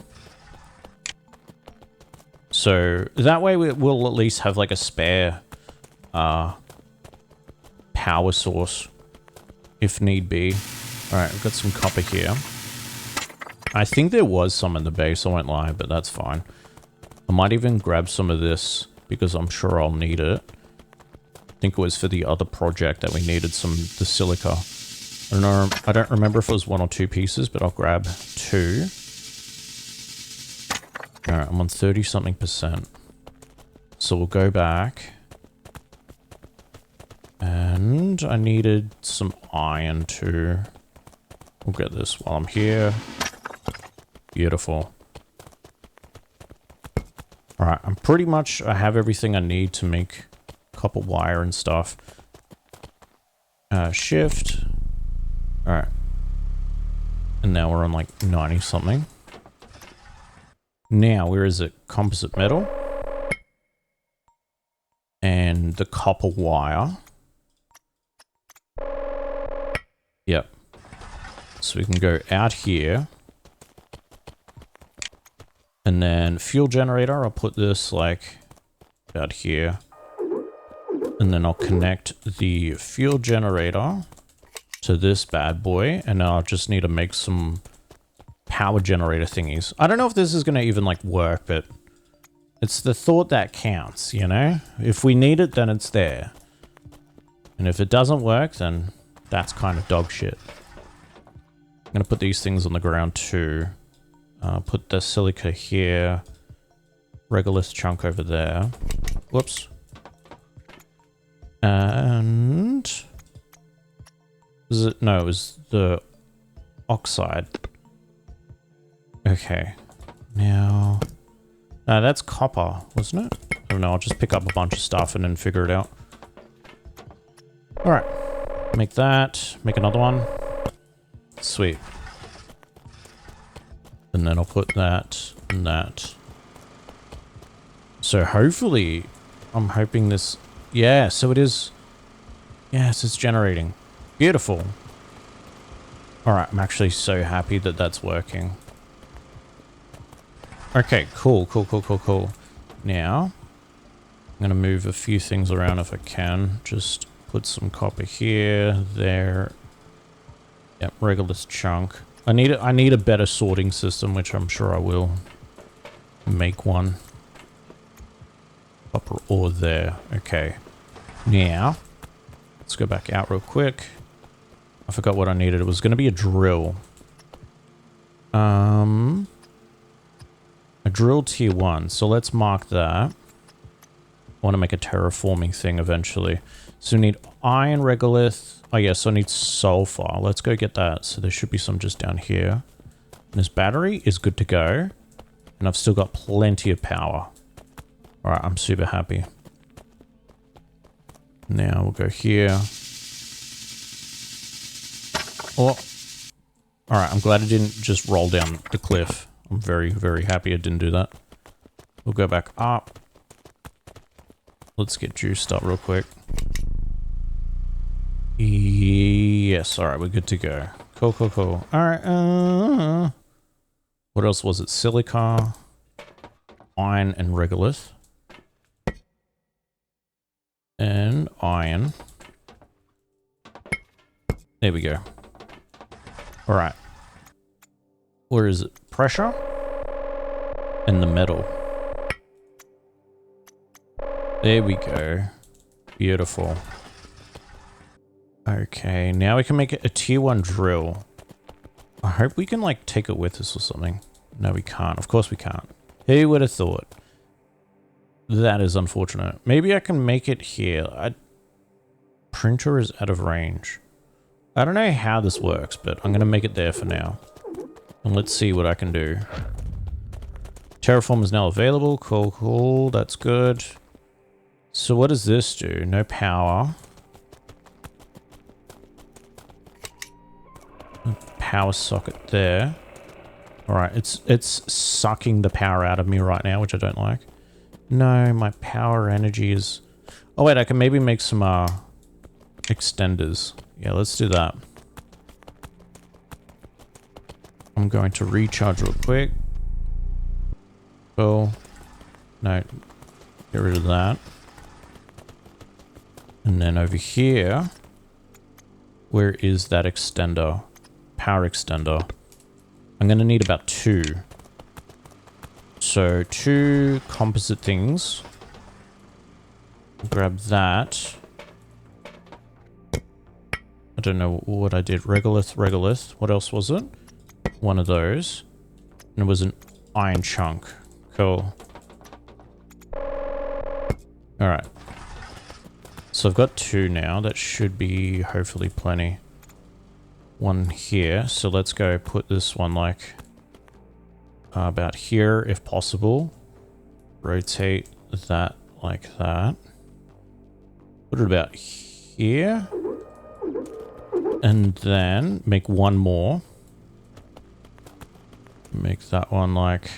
So that way we'll at least have like a spare power source if need be. Alright, we've got some copper here. I think there was some in the base, I won't lie, but that's fine. I might even grab some of this because I'm sure I'll need it. I think it was for the other project that we needed the silica. I don't know, I don't remember if it was 1 or 2 pieces, but I'll grab 2. Alright, I'm on 30-something%. So we'll go back. And I needed some iron too. We'll get this while I'm here. Beautiful. Alright, I'm pretty much... I have everything I need to make copper wire and stuff. Shift. Alright. And now we're on like 90-something. Now, where is it? Composite metal. And the copper wire. Yep. So we can go out here. And then fuel generator, I'll put this like about here. And then I'll connect the fuel generator to this bad boy. And now I'll just need to make some power generator thingies. I don't know if this is going to even like work, but it's the thought that counts, you know? If we need it, then it's there. And if it doesn't work, then that's kind of dog shit. I'm going to put these things on the ground too. Put the silica here. Regolith chunk over there. Whoops. And... was it? No, it was the oxide. Okay. Now... that's copper, wasn't it? I don't know, I'll just pick up a bunch of stuff and then figure it out. Alright. Make that. Make another one. Sweet. And then I'll put that and that. So hopefully, I'm hoping this... Yeah, so it is... Yes, it's generating. Beautiful. Alright, I'm actually so happy that that's working. Okay, cool. Now, I'm going to move a few things around if I can. Just put some copper here, there. Yep, regolith chunk. I need a better sorting system, which I'm sure I will make one. Copper ore there. Okay. Now, let's go back out real quick. I forgot what I needed. It was going to be a drill. A drill tier 1. So let's mark that. I want to make a terraforming thing eventually. So we need iron, regolith. Oh yeah, so I need sulfur. Let's go get that. So there should be some just down here. And this battery is good to go. And I've still got plenty of power. Alright, I'm super happy. Now we'll go here. Oh. Alright, I'm glad it didn't just roll down the cliff. I'm very, very happy it didn't do that. We'll go back up. Let's get juiced up real quick. Yes, alright, we're good to go. Cool. Alright, what else was it? Silica, iron, and regolith. And iron. There we go. Alright. Where is it? Pressure? And the metal. There we go. Beautiful. Okay, now we can make it a tier 1 drill. I hope we can, like, take it with us or something. No, we can't. Of course we can't. Who would have thought? That is unfortunate. Maybe I can make it here. Printer is out of range. I don't know how this works, but I'm going to make it there for now. And let's see what I can do. Terraform is now available. Cool. That's good. So what does this do? No power. Power socket there. Alright, it's sucking the power out of me right now, which I don't like. No, my power energy is... Oh wait, I can maybe make some extenders. Yeah, let's do that. I'm going to recharge real quick. Oh. No. Get rid of that. And then over here... Where is that extender? Power extender. I'm going to need about 2. So 2 composite things. Grab that. I don't know what I did. Regolith. What else was it? One of those. And it was an iron chunk. Cool. Alright. So I've got 2 now. That should be hopefully plenty. 1 here. So let's go put this one like about here if possible. Rotate that like that. Put it about here. And then make 1 more. Make that one like...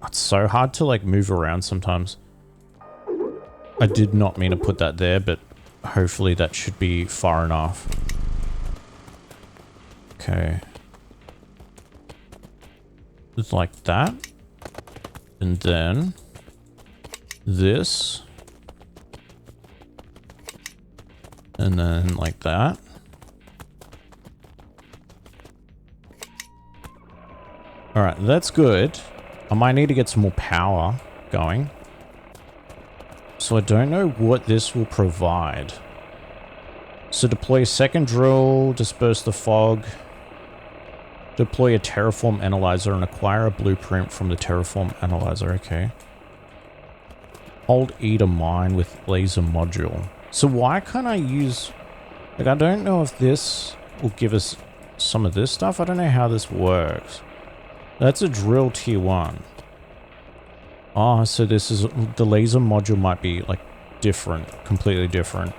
It's so hard to like move around sometimes. I did not mean to put that there, but hopefully that should be far enough. Okay. Just like that. And then this. And then like that. Alright, that's good. I might need to get some more power going. So I don't know what this will provide. So deploy a second drill, disperse the fog. Deploy a Terraform analyzer and acquire a blueprint from the Terraform analyzer. Okay. Hold E to mine with laser module. So why can't I use... Like, I don't know if this will give us some of this stuff. I don't know how this works. That's a drill tier 1. Oh, so this is... The laser module might be, like, different. Completely different.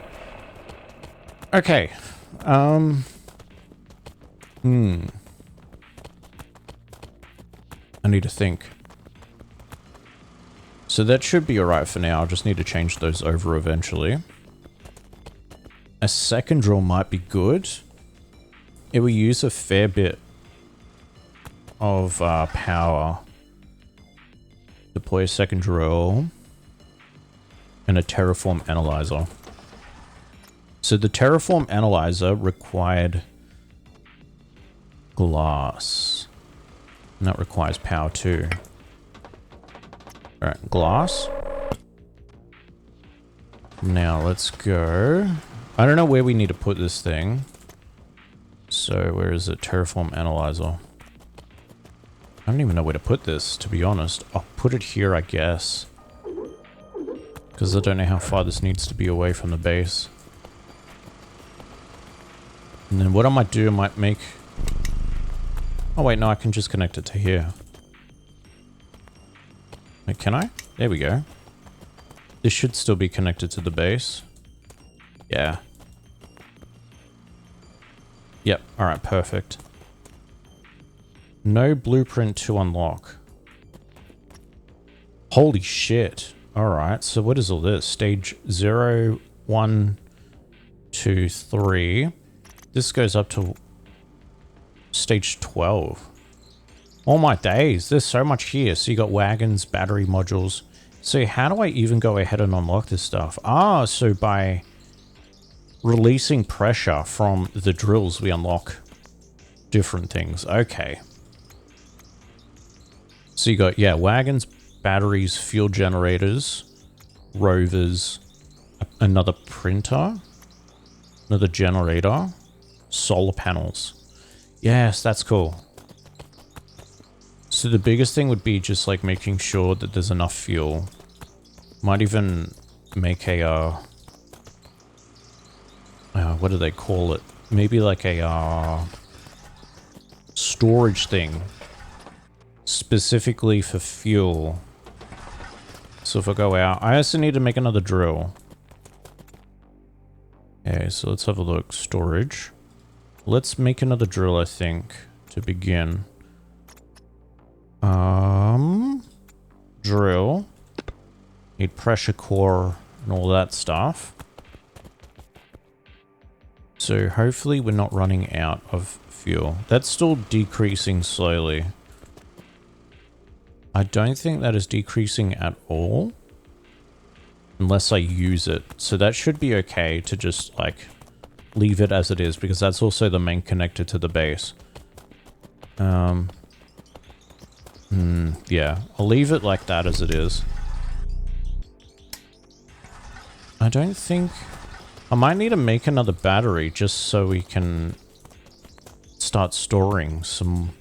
Okay. I need to think. So that should be alright for now. I'll just need to change those over eventually. A second drill might be good. It will use a fair bit of power. Deploy a second drill. And a Terraform analyzer. So the Terraform analyzer required glass. And that requires power too. Alright, glass. Now let's go. I don't know where we need to put this thing. So where is it? Terraform analyzer. I don't even know where to put this, to be honest. I'll put it here, I guess. Because I don't know how far this needs to be away from the base. And then what I might do, I might make... Oh wait, no, I can just connect it to here. Wait, can I? There we go. This should still be connected to the base. Yeah. Yep, alright, perfect. No blueprint to unlock. Holy shit. Alright, so what is all this? Stage 0, 1, 2, 3. This goes up to stage 12. Oh my days, there's so much here. So you got wagons, battery modules. So how do I even go ahead and unlock this stuff? Ah, so by releasing pressure from the drills, we unlock different things. Okay. So you got, yeah, wagons, batteries, fuel generators, rovers, another printer, another generator, solar panels. Yes, that's cool. So the biggest thing would be just like making sure that there's enough fuel. Might even make a, what do they call it? Maybe like a storage thing specifically for fuel. So if I go out, I also need to make another drill. Okay, so let's have a look. Storage. Let's make another drill, I think, to begin. Drill. Need pressure core and all that stuff. So hopefully we're not running out of fuel. That's still decreasing slowly. I don't think that is decreasing at all. Unless I use it. So that should be okay to just like leave it as it is, because that's also the main connector to the base. Yeah, I'll leave it like that as it is. I don't think... I might need to make another battery just so we can start storing some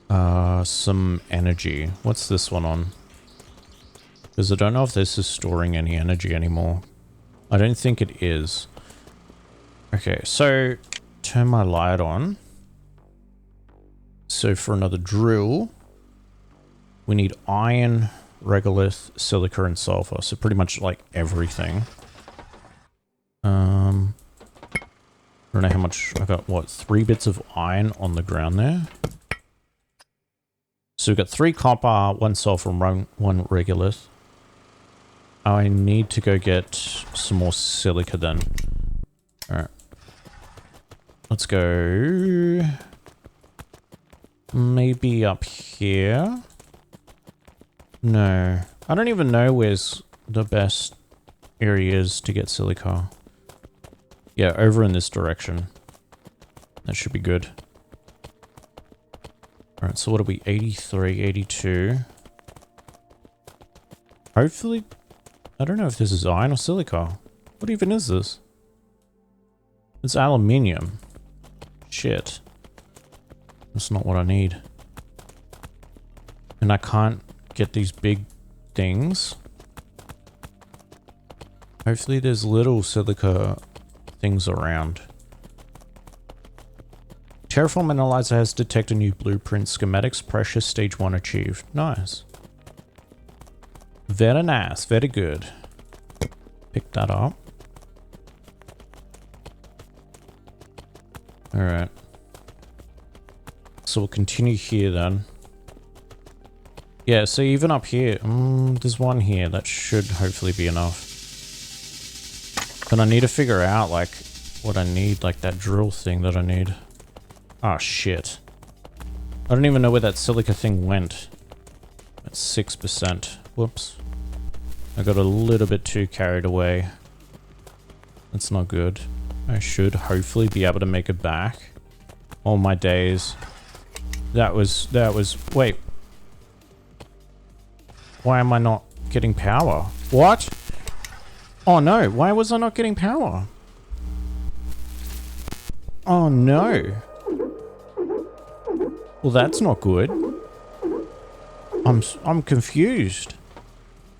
energy. What's this one on? Because I don't know if this is storing any energy anymore. I don't think it is. Okay, so turn my light on. So for another drill, we need iron, regolith, silica, and sulfur. So pretty much like everything. I don't know how much I got. What, 3 bits of iron on the ground there? So we've got 3 copper, 1 sulfur, and 1 regolith. I need to go get some more silica then. Alright. Let's go... maybe up here? No. I don't even know where's the best areas to get silica. Yeah, over in this direction. That should be good. Alright, so what are we? 83, 82. Hopefully... I don't know if this is iron or silica. What even is this? It's aluminium. Shit. That's not what I need. And I can't get these big things. Hopefully there's little silica things around. Terraform Analyzer has detected new blueprint schematics. Pressure stage 1 achieved. Nice. Very nice. Very good. Pick that up. Alright. So we'll continue here then. Yeah, so even up here, there's one here. That should hopefully be enough. But I need to figure out, like, what I need, like that drill thing that I need. Oh, shit. I don't even know where that silica thing went. At 6%. Whoops. I got a little bit too carried away. That's not good. I should hopefully be able to make it back. All my days. That was, wait. Why am I not getting power? What? Oh no, why was I not getting power? Oh no. Well, that's not good. I'm confused.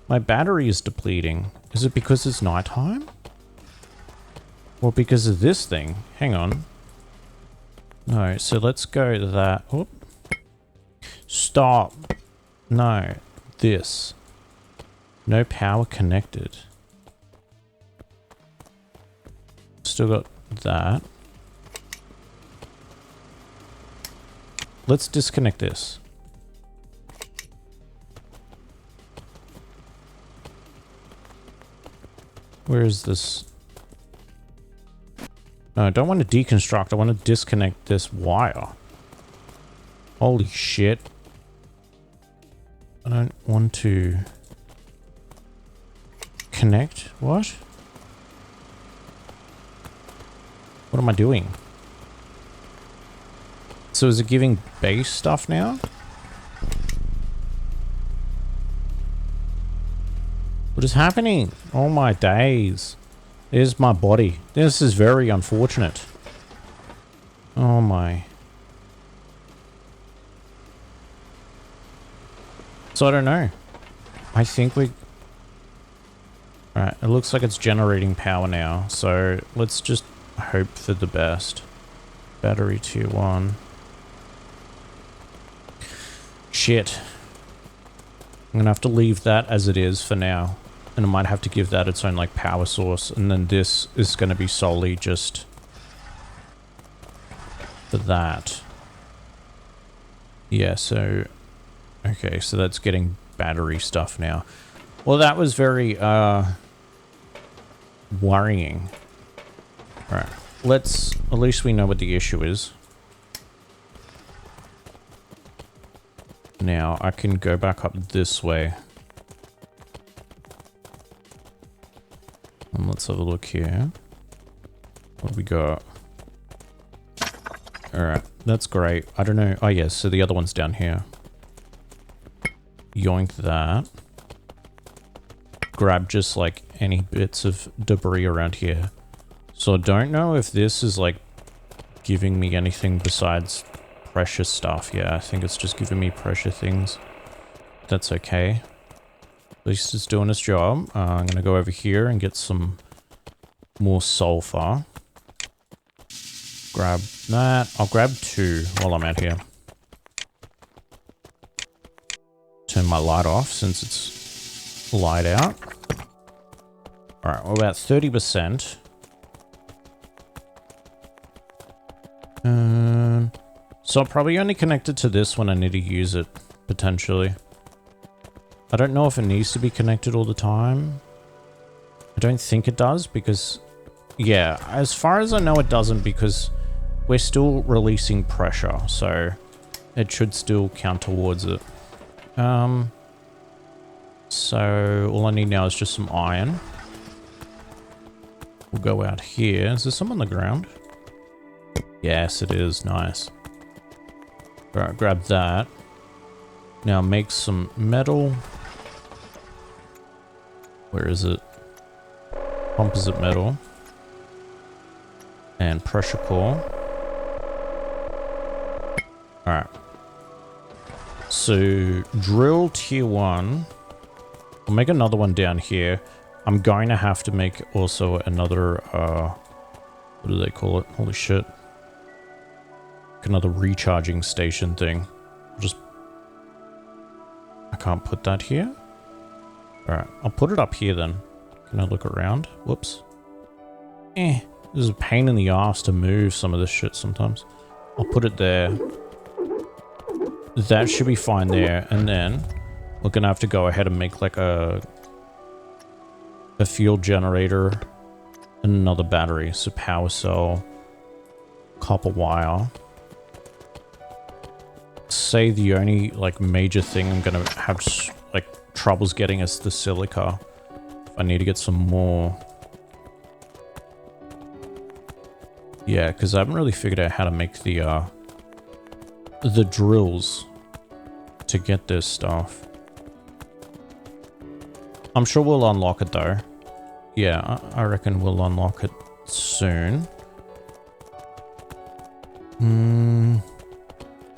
My battery is depleting. Is it because it's nighttime? Or because of this thing? Hang on. No, so let's go to that. Oop. Stop. No. This. No power connected. Still got that. Let's disconnect this. Where is this? No, I don't want to deconstruct. I want to disconnect this wire. Holy shit. I don't want to connect. What? What am I doing? So is it giving base stuff now? What is happening? Oh my days. There's my body. This is very unfortunate. Oh my. So I don't know. I think we... Alright, it looks like it's generating power now. So let's just hope for the best. Battery tier 1. Shit. I'm gonna have to leave that as it is for now. And I might have to give that its own like power source. And then this is gonna be solely just for that. Yeah, so... Okay, so that's getting battery stuff now. Well, that was very, worrying. Alright, let's... At least we know what the issue is. Now, I can go back up this way. And let's have a look here. What do we got? Alright, that's great. I don't know. Oh, yes, so the other one's down here. Yoink that. Grab just like any bits of debris around here. So I don't know if this is like giving me anything besides pressure stuff. Yeah, I think it's just giving me pressure things. That's okay. At least it's doing its job. I'm gonna go over here and get some more sulfur. Grab that. I'll grab 2 while I'm out here. Turn my light off since it's light out. Alright, we're about 30%. So I'll probably only connect it to this when I need to use it, potentially. I don't know if it needs to be connected all the time. I don't think it does because... Yeah, as far as I know it doesn't because we're still releasing pressure, so it should still count towards it. So all I need now is just some iron. We'll go out here. Is there some on the ground? Yes, it is. Nice. Alright, grab that. Now make some metal. Where is it? Composite metal. And pressure core. Alright. So, drill tier 1. I'll make another one down here. I'm going to have to make also another, what do they call it? Holy shit. Another recharging station thing. Just... I can't put that here? Alright, I'll put it up here then. Can I look around? Whoops. This is a pain in the ass to move some of this shit sometimes. I'll put it there. That should be fine there. And then we're gonna have to go ahead and make like a fuel generator and another battery. So power cell, copper wire. Say the only like major thing I'm gonna have like troubles getting is the silica. If I need to get some more. Yeah, because I haven't really figured out how to make the drills to get this stuff. I'm sure we'll unlock it though. Yeah, I reckon we'll unlock it soon.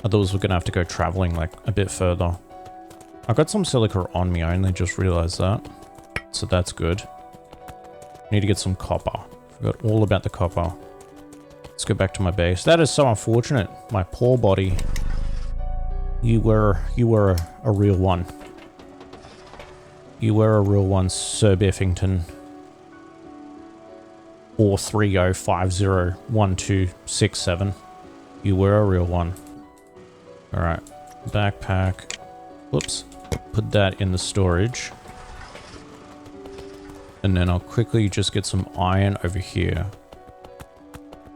Otherwise we're gonna have to go traveling like a bit further. I got some silica on me, I only just realized that. So that's good. Need to get some copper. Forgot all about the copper. Let's go back to my base. That is so unfortunate. My poor body. You were a real one. You were a real one, Sir Biffington. 430501267. You were a real one. Alright. Backpack. Whoops. Put that in the storage. And then I'll quickly just get some iron over here.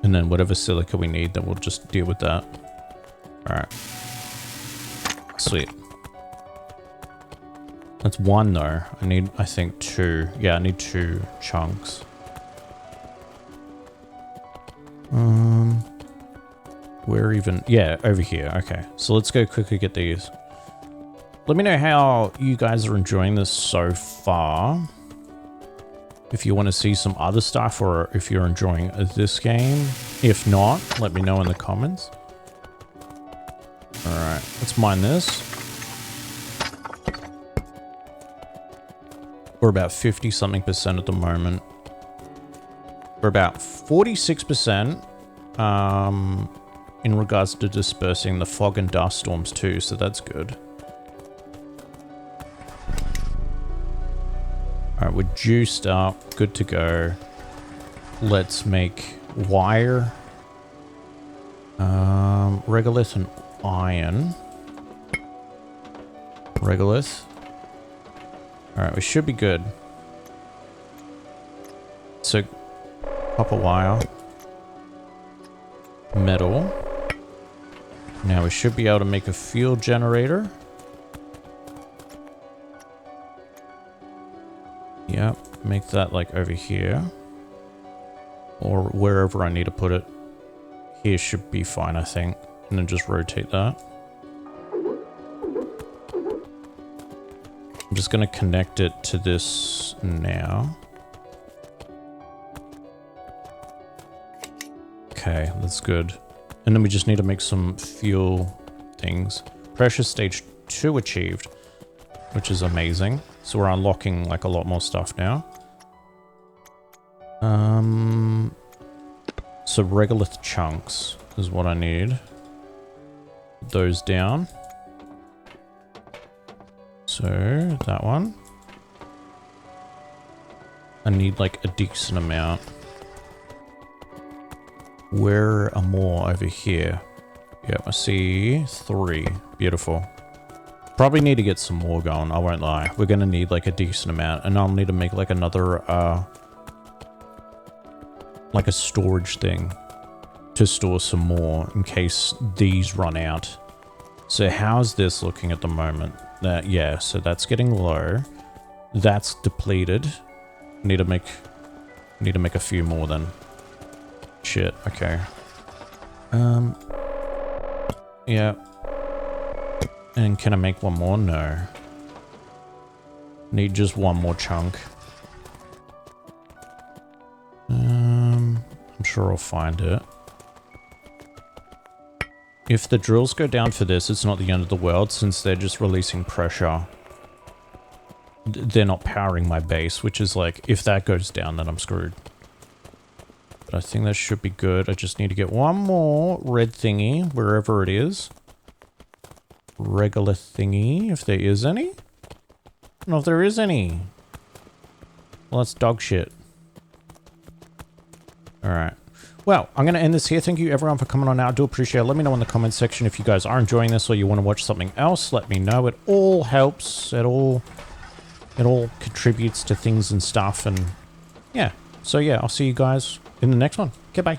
And then whatever silica we need, then we'll just deal with that. Alright. Sweet. That's one though. I need, I think, two. Yeah, I need 2 chunks. Where even? Yeah, over here. Okay. So let's go quickly get these. Let me know how you guys are enjoying this so far. If you want to see some other stuff or if you're enjoying this game. If not, let me know in the comments. Alright, let's mine this. We're about 50-something% at the moment. We're about 46% in regards to dispersing the fog and dust storms too, so that's good. Alright, we're juiced up, good to go. Let's make wire, regolith and iron. Regolith. Alright, we should be good. So, copper wire, metal. Now we should be able to make a fuel generator. Yep, make that like over here. Or wherever I need to put it. Here should be fine, I think. And then just rotate that. I'm just going to connect it to this now. Okay, that's good. And then we just need to make some fuel things. Pressure stage 2 achieved, which is amazing. So we're unlocking like a lot more stuff now. So regolith chunks is what I need. Put those down. So that one. I need like a decent amount. Where are more over here? Yep, I see 3. Beautiful. Probably need to get some more going, I won't lie. We're gonna need like a decent amount, and I'll need to make like another, like a storage thing to store some more in case these run out. So how's this looking at the moment? Yeah, so that's getting low. That's depleted. Need to make a few more then. Shit, okay. Yeah. And can I make one more? No. Need just one more chunk. I'm sure I'll find it. If the drills go down for this, it's not the end of the world since they're just releasing pressure. They're not powering my base, which is like, if that goes down, then I'm screwed. But I think that should be good. I just need to get one more red thingy, wherever it is. Regolith thingy, if there is any. know if there is any. Well, that's dog shit. Alright. Well, I'm going to end this here. Thank you everyone for coming on out. I do appreciate it. Let me know in the comments section if you guys are enjoying this or you want to watch something else. Let me know. It all helps. It all contributes to things and stuff. And yeah. So yeah, I'll see you guys in the next one. Okay, bye.